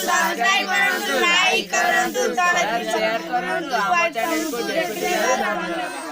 Subscribe करंतु like करंतु share करंतु आम चैनल को देखुथिबार धन्यवाद।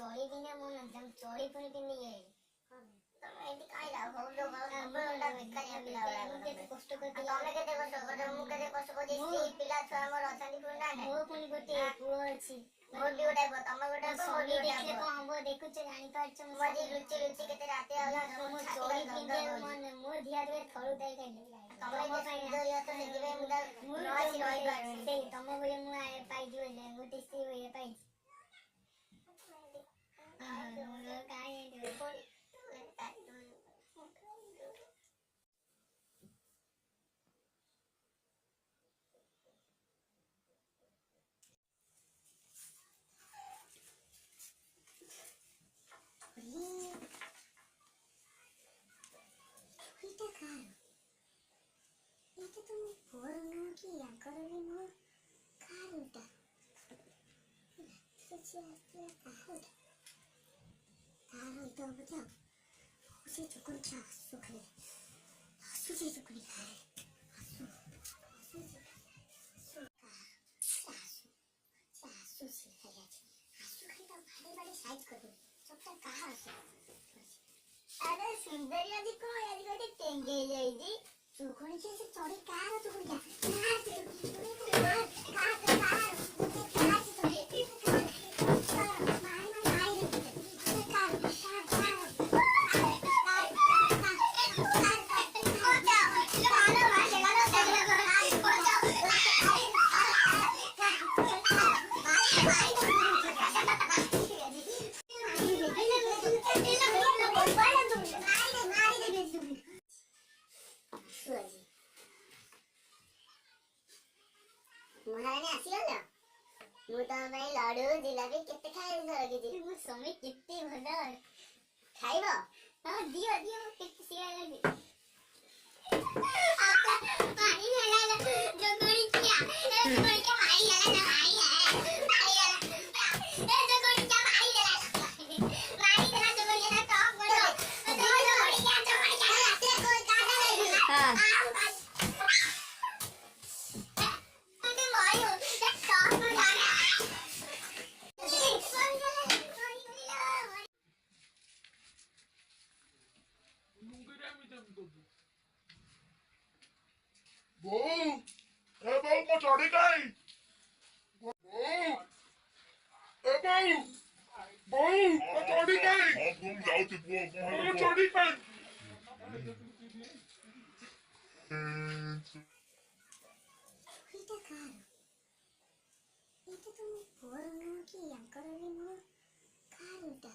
चोरी भी ना मन एकदम चोरी पण भी नहीं है तमे एटी काय लाव हो लोग नंबरटा बेकार या पिला मुके कष्ट करते तमे केते कष्ट कर मुके केते कष्ट कर जे पिला छुआ मोर अछंती पुना ना हो पुनी गोटे पुओ अछि मोर भी गोटे तमे गोटे मोर भी देखले को हमो देखु छ जानि पाछ मजी लुचि लुचि केते राते आला मोर चोरी पिंगे मन मोर धिया रे थळु दे के तमे जे सुंदर या तो देखबे मुदा नसी रही पार से तमे बोले मु आए पाई दियो ले गोटे सी होए पाई उसे चुकुन चासु खले आसु जी चुकुन खाए आसु आसु से खाया आसु खाई तो बड़े बड़े साइज कर दो सबटा कहां से अरे सुंदरिया जी को यार गोटे टेंगे जाई जी चुकुन से चोरी कार चुकुन महारानी आसीगला मु तो भाई लाडू जिलाबी केते खाइ लगे मु समय केते भला खाइबो हां दियो दियो केते सिया लगे आपका पानी हला जगड़ी किया जगड़ी के भाई हला ना भाई है भाई हला ए जगड़ी के भाई हला भाई हला जगड़ी ना टॉप करो जगड़ी क्या से कोई काटा नहीं हां Bố, ê bố có trò đi cây. ବୋଉ ମୋ ଚଡି କାଇଁ? ହଁ ମୁଁ ଯାଉଛି ପୁଅ ମୋ ଚଡି କାଇଁ? ଏଇଟା କାହାର? ଏଇଟା ତ ମୋ ପୁଅର ନୁହଁ କି ୟାଙ୍କର ବି ନୁହଁ। କାହାର ଏଇଟା?